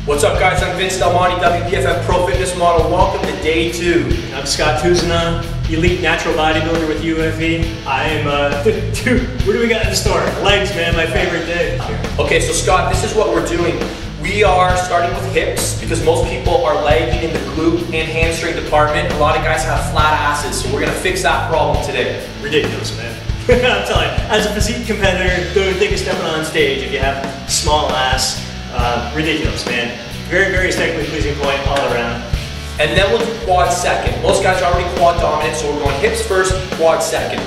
What's up, guys? I'm Vince Delmonte, WPFF Pro Fitness Model. Welcome to day 2. I'm Scott Tuzana, elite natural bodybuilder with UFE. I'm, dude, what do we got in store? Legs, man, my favorite day. Okay, so Scott, this is what we're doing. We are starting with hips because most people are lagging in the glute and hamstring department. A lot of guys have flat asses, so we're gonna fix that problem today. Ridiculous, man. I'm telling you, as a physique competitor, don't think of stepping on stage if you have small ass. Ridiculous, man. Very, very aesthetically pleasing point all around. And then we'll do quad second. Most guys are already quad dominant, so we're going hips first, quad second.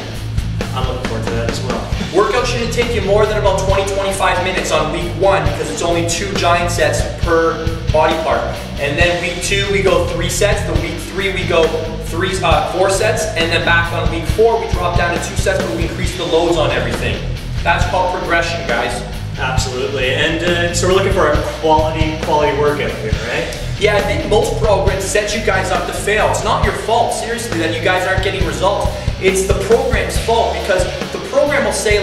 I'm looking forward to that as well. Workout shouldn't take you more than about 20-25 minutes on week 1 because it's only 2 giant sets per body part. And then week 2 we go 3 sets. The week 3 we go 4 sets, and then back on week 4 we drop down to 2 sets, but we increase the loads on everything. That's called progression, guys. Absolutely, and so we're looking for a quality workout here, right? Yeah, I think most programs set you guys up to fail. It's not your fault, seriously, that you guys aren't getting results. It's the program's fault because the program will say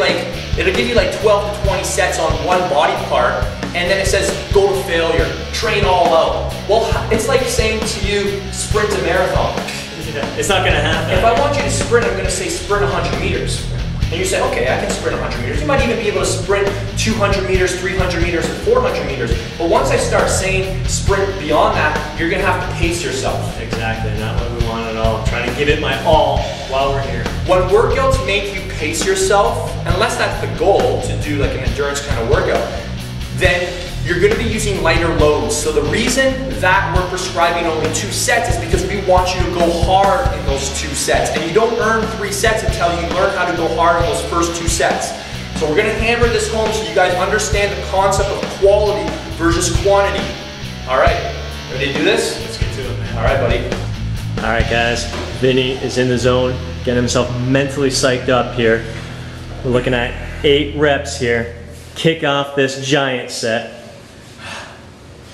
it'll give you 12 to 20 sets on one body part, and then it says go to failure, train all out. Well, it's like saying to you, sprint a marathon. Yeah, it's not gonna happen. If I want you to sprint, I'm gonna say sprint 100 meters. And you say, okay, I can sprint 100 meters. You might even be able to sprint 200 meters, 300 meters, and 400 meters. But once I start saying sprint beyond that, you're gonna have to pace yourself. Exactly, not what we want at all. Trying to give it my all while we're here. When workouts make you pace yourself, unless that's the goal, to do an endurance kind of workout, then you're gonna be using lighter loads. So the reason that we're prescribing only 2 sets is because we want you to go hard in those 2 sets. And you don't earn 3 sets until you learn how to go hard in those first 2 sets. So we're gonna hammer this home so you guys understand the concept of quality versus quantity. All right, ready to do this? Let's get to it, man. All right, buddy. All right, guys, Vinny is in the zone, getting himself mentally psyched up here. We're looking at 8 reps here. Kick off this giant set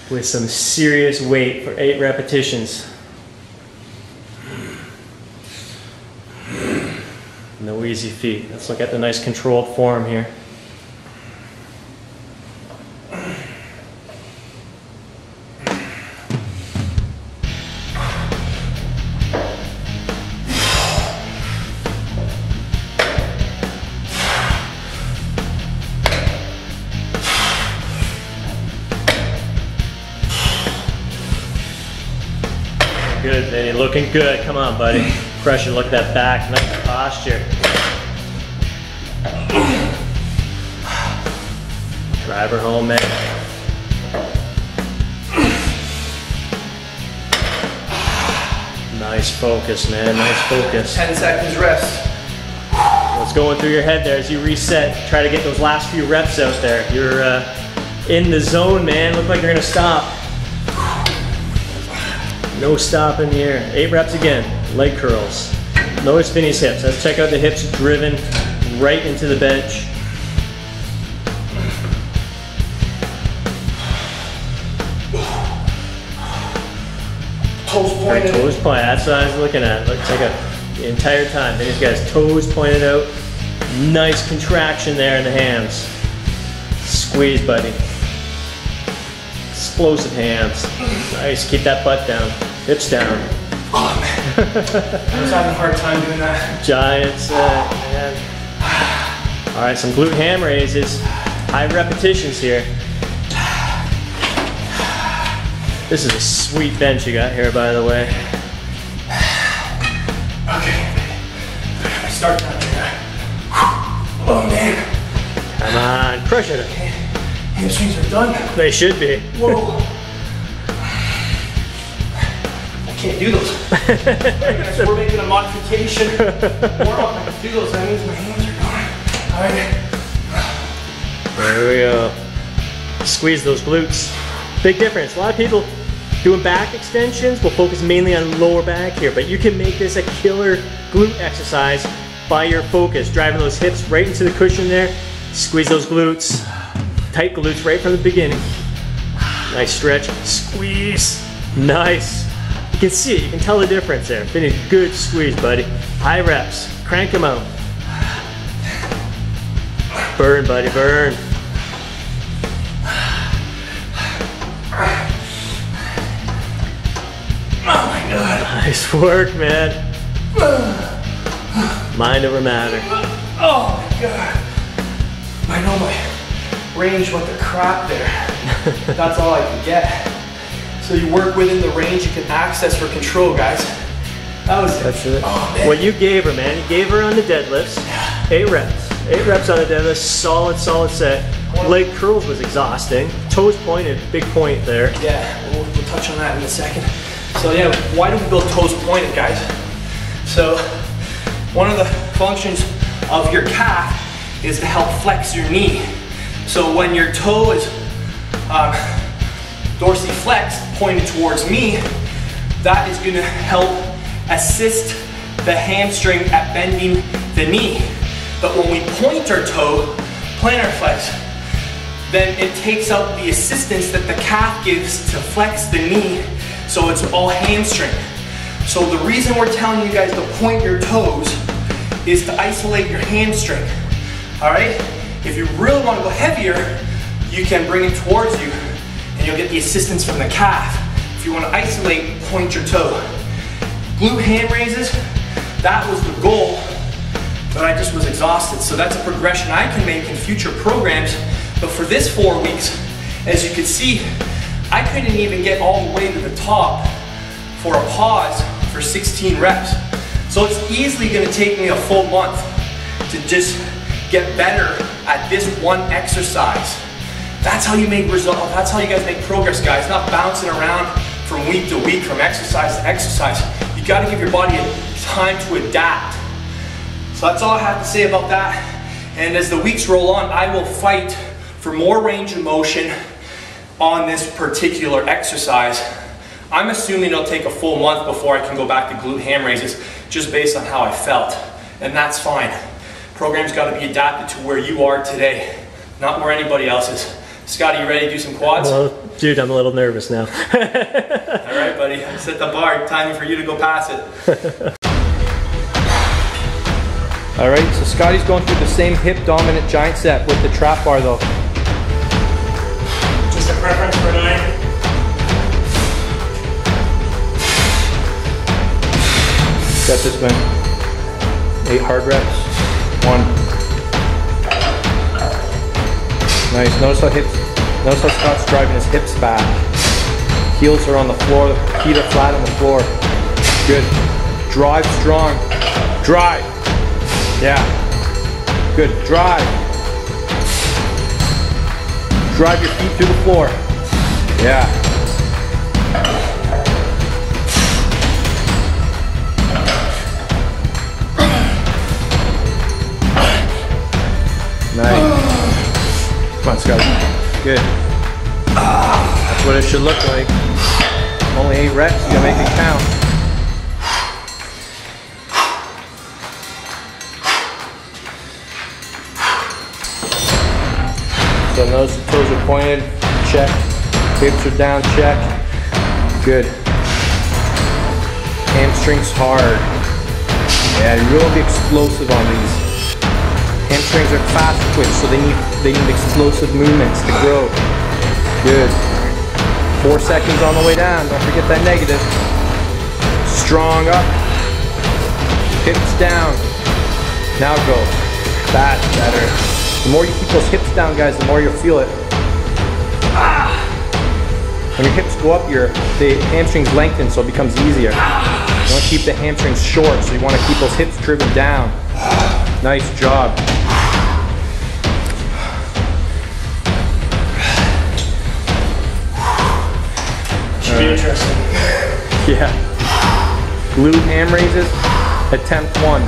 with some serious weight for 8 repetitions. No easy feat. Let's look at the nice controlled form here. Good, Vinny, looking good. Come on, buddy. Pressure, look at that back, nice posture. Drive her home, man. Nice focus, man, nice focus. 10 seconds rest. What's going through your head there as you reset? Try to get those last few reps out there. You're in the zone, man. Look like you're gonna stop. No stopping here. 8 reps again. Leg curls. Notice Vinny's hips. Let's check out the hips driven right into the bench. Toes pointed. Right, toes pointed. That's what I was looking at. Look, check out the entire time. Vinny's got his toes pointed out. Nice contraction there in the hands. Squeeze, buddy. Explosive hands. Nice, keep that butt down. Hips down. Oh man, I was having a hard time doing that. Giant set, man. All right, some glute ham raises. High repetitions here. This is a sweet bench you got here, by the way. Okay, I start down here. Oh man. Come on, crush it. Okay. Hamstrings are done. They should be. Whoa. I can't do those. Alright guys, we're making a modification. Warm up, I can do those. That means my hands are going. Alright. There we go. Squeeze those glutes. Big difference. A lot of people doing back extensions will focus mainly on lower back here, but you can make this a killer glute exercise by your focus, driving those hips right into the cushion there. Squeeze those glutes. Tight glutes right from the beginning. Nice stretch. Squeeze. Nice. You can see it. You can tell the difference there. Finish. Good squeeze, buddy. High reps. Crank them out. Burn, buddy. Burn. my God. Nice work, man. Mind over matter. Oh my God. I know my range went to crap there. That's all I could get. So you work within the range you can access for control, guys. That's it. Oh, man. What you gave her, man. You gave her on the deadlifts. 8 reps. 8 reps on the deadlift. Solid, solid set. Leg curls was exhausting. Toes pointed. Big point there. Yeah, we'll touch on that in a second. So yeah, why do we build toes pointed, guys? So one of the functions of your calf is to help flex your knee. So when your toe is dorsiflexed, pointed towards me, that is gonna help assist the hamstring at bending the knee. But when we point our toe, plantar flex, then it takes out the assistance that the calf gives to flex the knee, so it's all hamstring. So the reason we're telling you guys to point your toes is to isolate your hamstring, all right? If you really want to go heavier, you can bring it towards you and you'll get the assistance from the calf. If you want to isolate, point your toe. Glute ham raises, that was the goal, but I just was exhausted. So that's a progression I can make in future programs. But for this 4 weeks, as you can see, I couldn't even get all the way to the top for a pause for 16 reps. So it's easily gonna take me a full month to just get better at this one exercise. That's how you make results. That's how you guys make progress, guys. Not bouncing around from week to week, from exercise to exercise. You gotta give your body time to adapt. So that's all I have to say about that. And as the weeks roll on, I will fight for more range of motion on this particular exercise. I'm assuming it'll take a full month before I can go back to glute ham raises, just based on how I felt. And that's fine. Program's gotta be adapted to where you are today, not where anybody else is. Scotty, you ready to do some quads? Well, dude, I'm a little nervous now. All right, buddy, I set the bar, time for you to go pass it. All right, so Scotty's going through the same hip dominant giant set with the trap bar though. Just a preference for 9. Got this one. 8 hard reps. 1. Nice. Notice how Scott's driving his hips back. Heels are on the floor, feet are flat on the floor. Good. Drive strong. Drive. Yeah. Good. Drive. Drive your feet through the floor. Yeah. Nice. Come on, Scott. Good. That's what it should look like. Only 8 reps, you gotta make it count. So notice the toes are pointed, check. Hips are down, check. Good. Hamstrings hard. Yeah, you really be explosive on these. Hamstrings are fast twitch, so they need explosive movements to grow. Good. 4 seconds on the way down. Don't forget that negative. Strong up. Hips down. Now go. That's better. The more you keep those hips down, guys, the more you'll feel it. When your hips go up, the hamstrings lengthen, so it becomes easier. You want to keep the hamstrings short, so you want to keep those hips driven down. Nice job. Should be interesting. Yeah. Glute ham raises, attempt 1.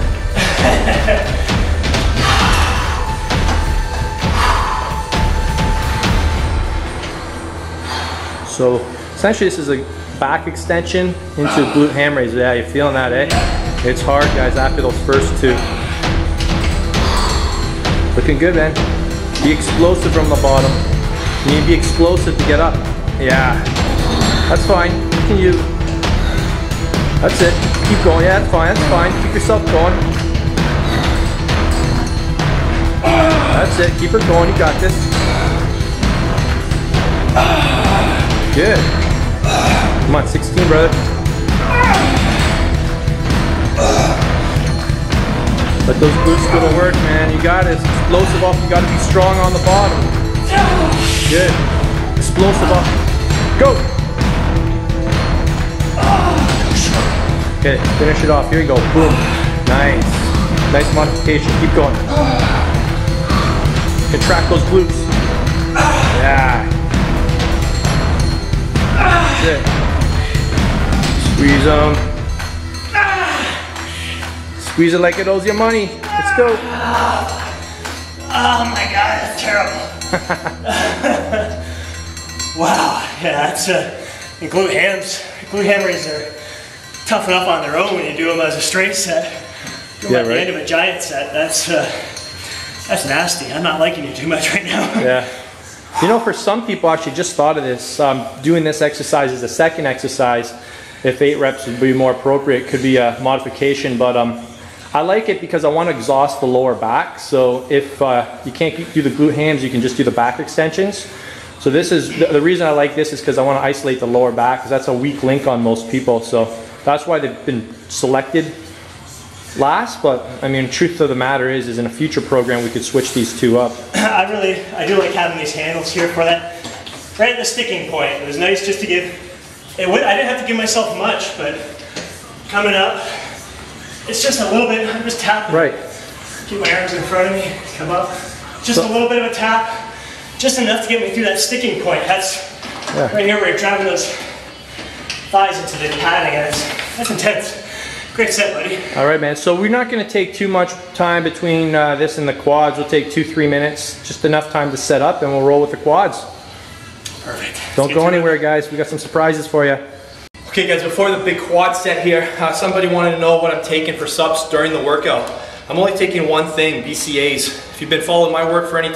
So essentially this is a back extension into glute ham raises. Yeah, you're feeling that, eh? It's hard, guys, after those first 2. Looking good, man. Be explosive from the bottom. You need to be explosive to get up. Yeah. That's fine. Can you? That's it. Keep going. Yeah, that's fine. That's fine. Keep yourself going. That's it. Keep it going. You got this. Good. Come on, 16, brother. Let those glutes go to work, man. You got it. Explosive up. You got to be strong on the bottom. Good. Explosive up. Go. Okay, finish it off. Here you go. Boom. Nice. Nice modification. Keep going. Contract those glutes. Yeah. That's it. Squeeze them. Squeeze it like it owes you money. Let's go. Oh my God, that's terrible. Wow, yeah, that's the glute hammerings are tough enough on their own when you do them as a straight set. Do them at the end of a giant set. That's nasty. I'm not liking it too much right now. Yeah. You know, for some people, actually just thought of this, doing this exercise as a second exercise, if 8 reps would be more appropriate, could be a modification, but I like it because I want to exhaust the lower back. So if you can't do the glute hams, you can just do the back extensions. So this is, the reason I like this is because I want to isolate the lower back, because that's a weak link on most people. So that's why they've been selected last, but I mean, truth of the matter is in a future program we could switch these two up. I do like having these handles here for that, right at the sticking point. It was nice just to give, I didn't have to give myself much, but coming up, it's just a little bit, I'm just tapping. Right. Keep my arms in front of me, come up. Just a little bit of a tap, just enough to get me through that sticking point. That's right here where you're driving those thighs into the padding, and that's intense. Great set, buddy. All right, man. So we're not going to take too much time between this and the quads. We'll take 2-3 minutes, just enough time to set up, and we'll roll with the quads. Perfect. Don't go anywhere, guys. We got some surprises for you. Okay, guys. Before the big quad set here, somebody wanted to know what I'm taking for subs during the workout. I'm only taking one thing: BCAAs. If you've been following my work for any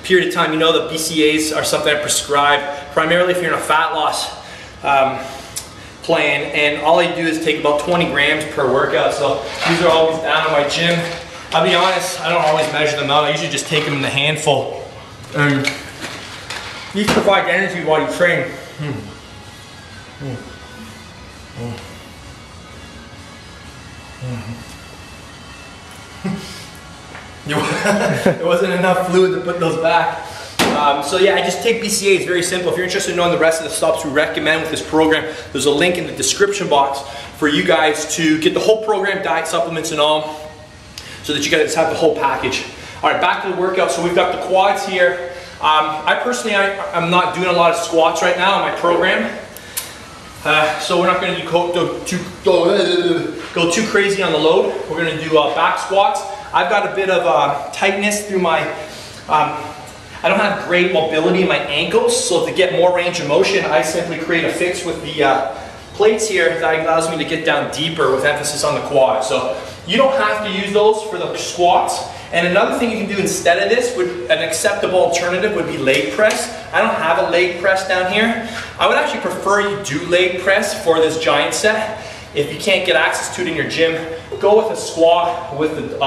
period of time, you know that BCAAs are something I prescribe primarily if you're in a fat loss plan, and all I do is take about 20 grams per workout. So these are always down in my gym. I'll be honest, I don't always measure them out. I usually just take them in a handful. These provide energy while you train. There wasn't enough fluid to put those back. So yeah, I just take BCAAs. It's very simple. If you're interested in knowing the rest of the stops we recommend with this program, there's a link in the description box for you guys to get the whole program, diet, supplements, and all, so that you guys have the whole package. All right, back to the workout. So we've got the quads here. I personally, I'm not doing a lot of squats right now in my program. So we're not going to go too crazy on the load. We're going to do back squats. I've got a bit of tightness through my, I don't have great mobility in my ankles, so to get more range of motion, I simply create a fix with the plates here that allows me to get down deeper with emphasis on the quad. So you don't have to use those for the squats. And another thing you can do instead of this, an acceptable alternative would be leg press. I don't have a leg press down here. I would actually prefer you do leg press for this giant set. If you can't get access to it in your gym, go with a squat with the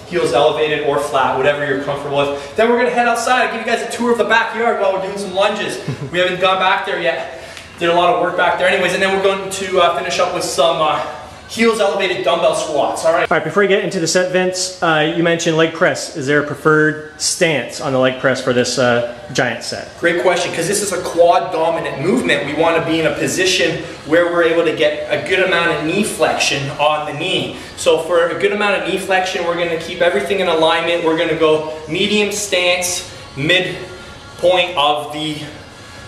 heels elevated or flat, whatever you're comfortable with. Then we're gonna head outside. I'll give you guys a tour of the backyard while we're doing some lunges. We haven't gone back there yet. Did a lot of work back there anyways, and then we're going to finish up with some heels elevated dumbbell squats. All right, before you get into the set, Vince, you mentioned leg press. Is there a preferred stance on the leg press for this giant set? Great question, because this is a quad dominant movement. We want to be in a position where we're able to get a good amount of knee flexion on the knee. So for a good amount of knee flexion, we're going to keep everything in alignment. We're going to go medium stance, midpoint of the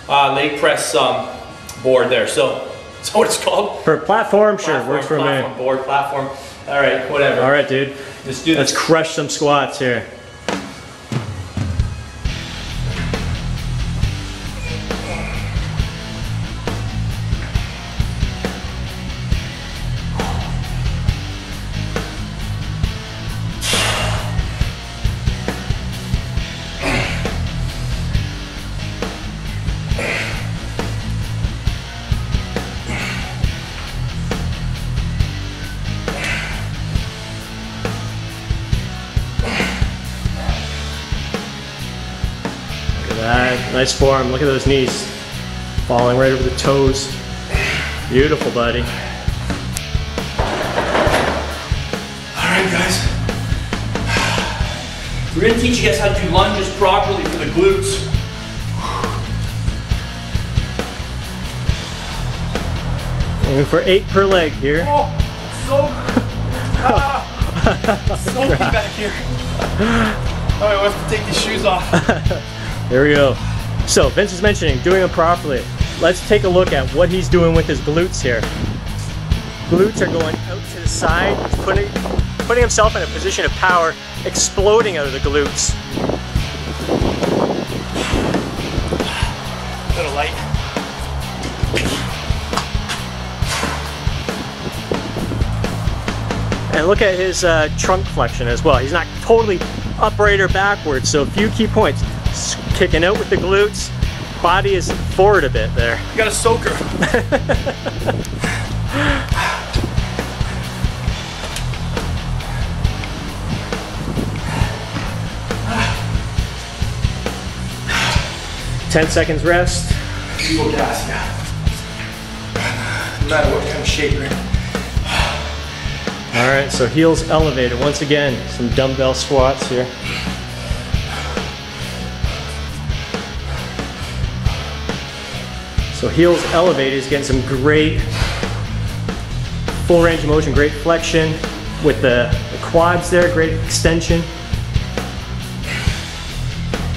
leg press board there. So that's what it's called. For platform, sure, works for me. Board, platform. All right, whatever. All right, dude. Let's do this. Let's crush some squats here. Nice form. Look at those knees falling right over the toes. Beautiful, buddy. We're gonna teach you guys how to do lunges properly for the glutes. Aiming for 8 per leg here. Oh, so soaky back here. All right, we'll have to take these shoes off. There we go. So Vince is mentioning doing them properly. Let's take a look at what he's doing with his glutes here. Glutes are going out to the side. He's putting himself in a position of power, exploding out of the glutes. A little light. And look at his trunk flexion as well. He's not totally upright or backwards, so a few key points. Kicking out with the glutes, body is forward a bit there. You got a soaker. 10 seconds rest. Eagle gas, yeah. No matter what kind of shape you're in. All right, so heels elevated. Once again, some dumbbell squats here. So heels elevated is getting some great full range of motion, great flexion with the quads there, great extension.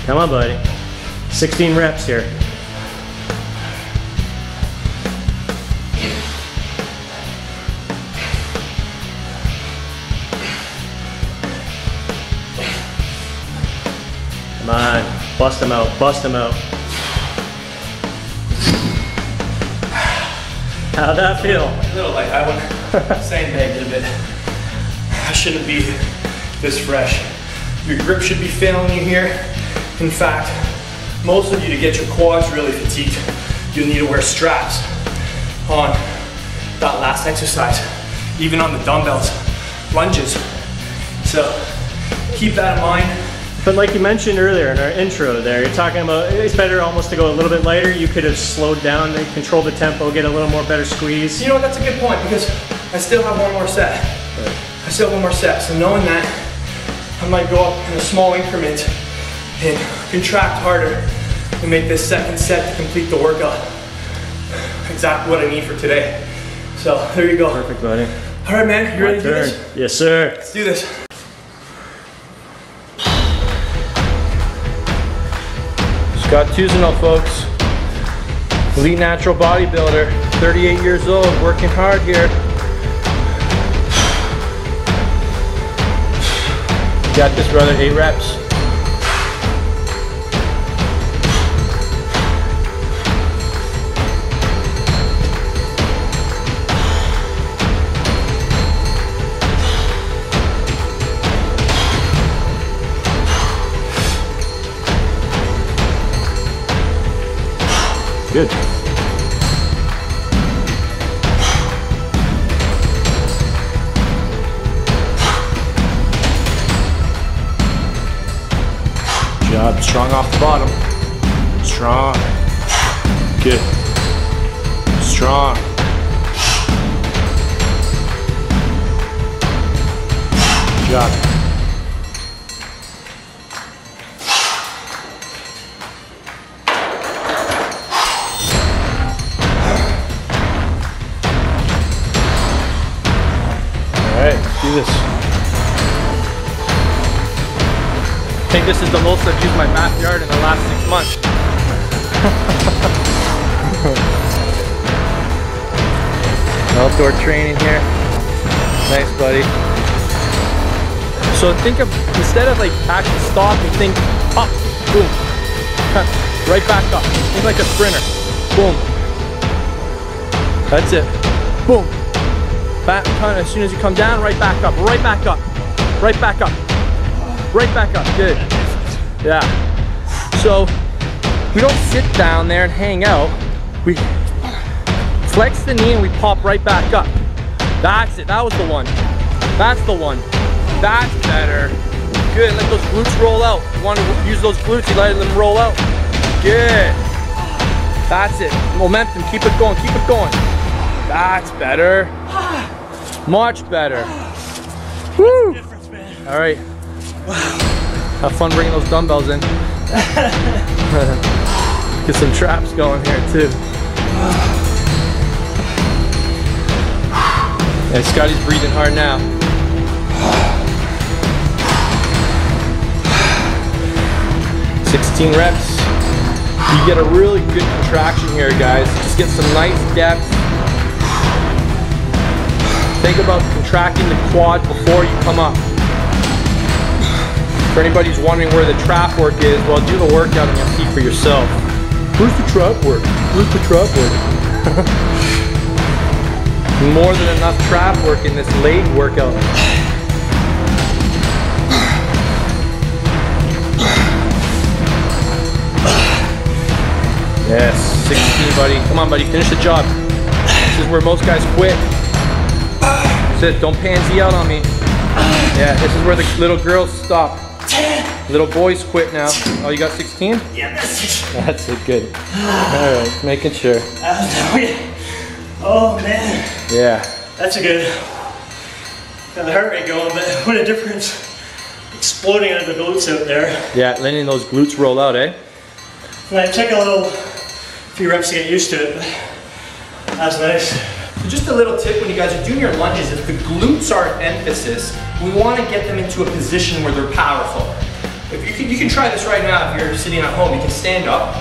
Come on, buddy. 16 reps here. Come on, bust them out, bust them out. How'd that feel? A little light. I went sandbagged a bit. I shouldn't be this fresh. Your grip should be failing you here. In fact, most of you, to get your quads really fatigued, you'll need to wear straps on that last exercise, even on the dumbbells, lunges. So keep that in mind. But like you mentioned earlier in our intro there, you're talking about it's better almost to go a little bit lighter. You could have slowed down and controlled the tempo, get a little more better squeeze. You know what, that's a good point because I still have one more set. Right. I still have one more set. So knowing that, I might go up in a small increment and contract harder and make this second set to complete the workout. Exactly what I need for today. So there you go. Perfect, buddy. All right, man, you ready to do this? Yes, sir. Let's do this. Scott Tuzino, folks. Elite natural bodybuilder, 38 years old, working hard here. You got this, brother, 8 reps. Good. Good job. Strong off the bottom. Strong. Good. Strong. Good job. Alright, let's do this. I think this is the most I've used my backyard in the last 6 months. Outdoor training here. Nice, buddy. So think of, instead of like actually stopping, think up, boom, right back up. Think like a sprinter. Boom. That's it. Boom. Back, as soon as you come down, right back up, right back up, right back up, right back up. Good. Yeah. So we don't sit down there and hang out. We flex the knee and we pop right back up. That's it. That was the one. That's the one. That's better. Good. Let those glutes roll out. You want to use those glutes, you let them roll out. Good. That's it. Momentum. Keep it going. Keep it going. That's better. Much better. Woo! All right. Have fun bringing those dumbbells in. Get some traps going here too. Yeah, Scotty's breathing hard now. "16 reps. You get a really good contraction here, guys. Just get some nice depth. Think about contracting the quad before you come up. For anybody who's wondering where the trap work is, well, do the workout and you'll see for yourself. Where's the trap work? Where's the trap work? More than enough trap work in this leg workout. Yes, 16, buddy. Come on, buddy, finish the job. This is where most guys quit. That's it, don't pansy out on me. Yeah, this is where the little girls stop. 10. Little boys quit now. Oh, you got 16? Yeah, That's it, good. All right, making sure. Oh man. Yeah. That's a good. Got the heart rate going, but what a difference. Exploding out of the glutes out there. Yeah, letting those glutes roll out, eh? And I took a few reps to get used to it, but that's nice. So just a little tip when you guys are doing your lunges, if the glutes are an emphasis, we want to get them into a position where they're powerful. If you can try this right now if you're sitting at home. You can stand up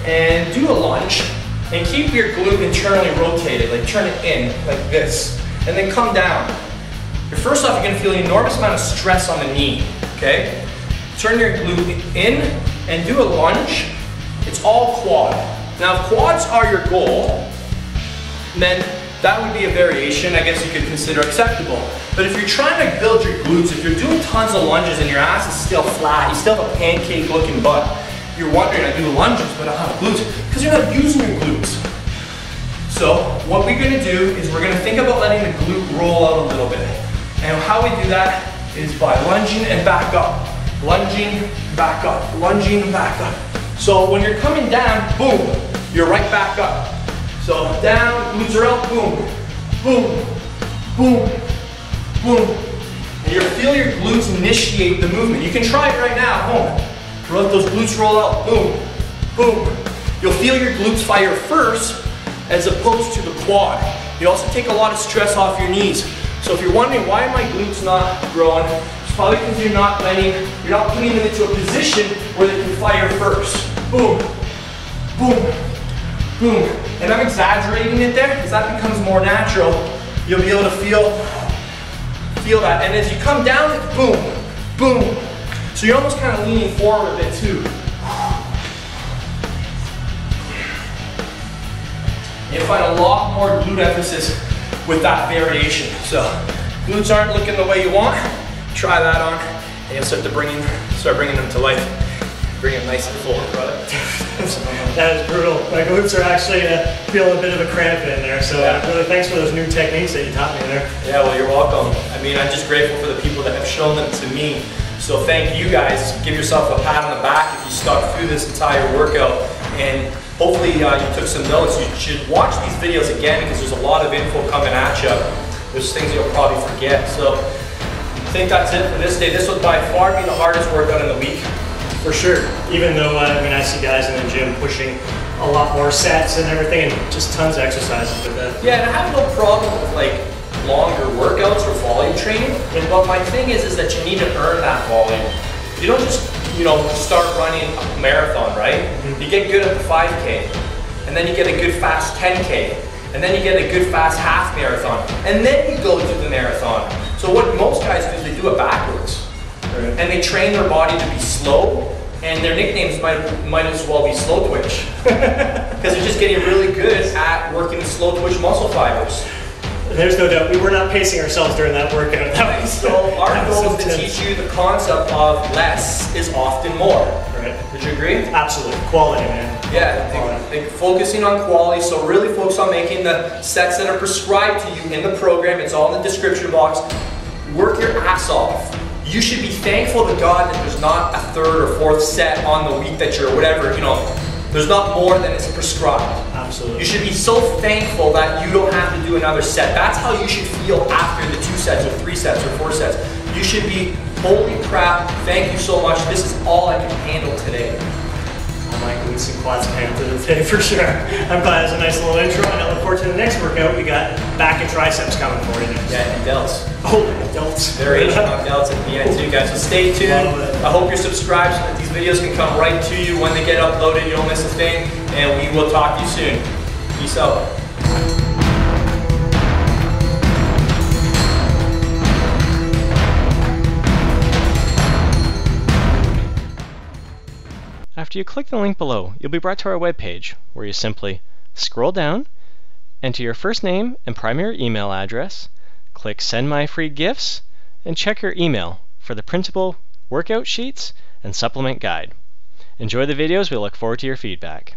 and do a lunge and keep your glute internally rotated, like turn it in like this, and then come down. First off, you're going to feel an enormous amount of stress on the knee, okay? Turn your glute in and do a lunge. It's all quad. Now if quads are your goal, then that would be a variation I guess you could consider acceptable. But if you're trying to build your glutes, if you're doing tons of lunges and your ass is still flat, you still have a pancake looking butt, you're wondering, I do lunges but I don't have glutes, because you're not using your glutes. So what we're going to do is we're going to think about letting the glute roll out a little bit. And how we do that is by lunging and back up. Lunging, back up, lunging, back up. So when you're coming down, boom, you're right back up. So down, glutes are out, boom, boom, boom, boom. And you'll feel your glutes initiate the movement. You can try it right now at home. Let those glutes roll out, boom, boom. You'll feel your glutes fire first as opposed to the quad. You also take a lot of stress off your knees. So if you're wondering why are my glutes not growing, it's probably because you're not putting them into a position where they can fire first. Boom, boom, boom. And I'm exaggerating it there because that becomes more natural. You'll be able to feel that. And as you come down, it's boom, boom. So you're almost kind of leaning forward a bit too. You'll find a lot more glute emphasis with that variation. So glutes aren't looking the way you want, try that on, and you'll start bringing them to life. Bring them nice and full, brother. That is brutal. My glutes are actually feeling a bit of a cramp in there, so really thanks for those new techniques that you taught me there. Yeah, well, you're welcome. I mean, I'm just grateful for the people that have shown them to me. So thank you guys. Give yourself a pat on the back if you stuck through this entire workout. And hopefully you took some notes. You should watch these videos again because there's a lot of info coming at you. There's things you'll probably forget. So I think that's it for this day. This would by far be the hardest workout in the week. For sure. Even though, I see guys in the gym pushing a lot more sets and everything and just tons of exercises with that. Yeah, and I have no problem with like longer workouts or volume training. But my thing is that you need to earn that volume. You don't just, start running a marathon, right? Mm-hmm. You get good at the 5K, and then you get a good fast 10K, and then you get a good fast half marathon, and then you go to the marathon. So what most guys do is they do it backwards. Right. And they train their body to be slow, and their nicknames might as well be slow twitch. Because they're just getting really good at working the slow twitch muscle fibers. There's no doubt, we were not pacing ourselves during that workout. So our goal is to teach you the concept of less is often more. Right. Would you agree? Absolutely, quality, man. Yeah, focusing on quality, so really focus on making the sets that are prescribed to you in the program. It's all in the description box. Work your ass off. You should be thankful to God that there's not a third or fourth set on the week that you're whatever, there's not more than is prescribed. Absolutely. You should be so thankful that you don't have to do another set. That's how you should feel after the 2 sets or 3 sets or 4 sets. You should be Holy crap, thank you so much. This is all I can handle today. My glutes and quads can handle today for sure. I'm glad it was a nice little intro, and I look forward to the next workout. We got back and triceps coming for you next. Yeah, and delts. Oh, and delts. Variation on delts at the end too, guys. So stay tuned. I hope you're subscribed so that these videos can come right to you when they get uploaded. You don't miss a thing, and we will talk to you soon. Peace out. After you click the link below, you'll be brought to our webpage, where you simply scroll down, enter your first name and primary email address, click Send My Free Gifts, and check your email for the printable workout sheets and supplement guide. Enjoy the videos. We look forward to your feedback.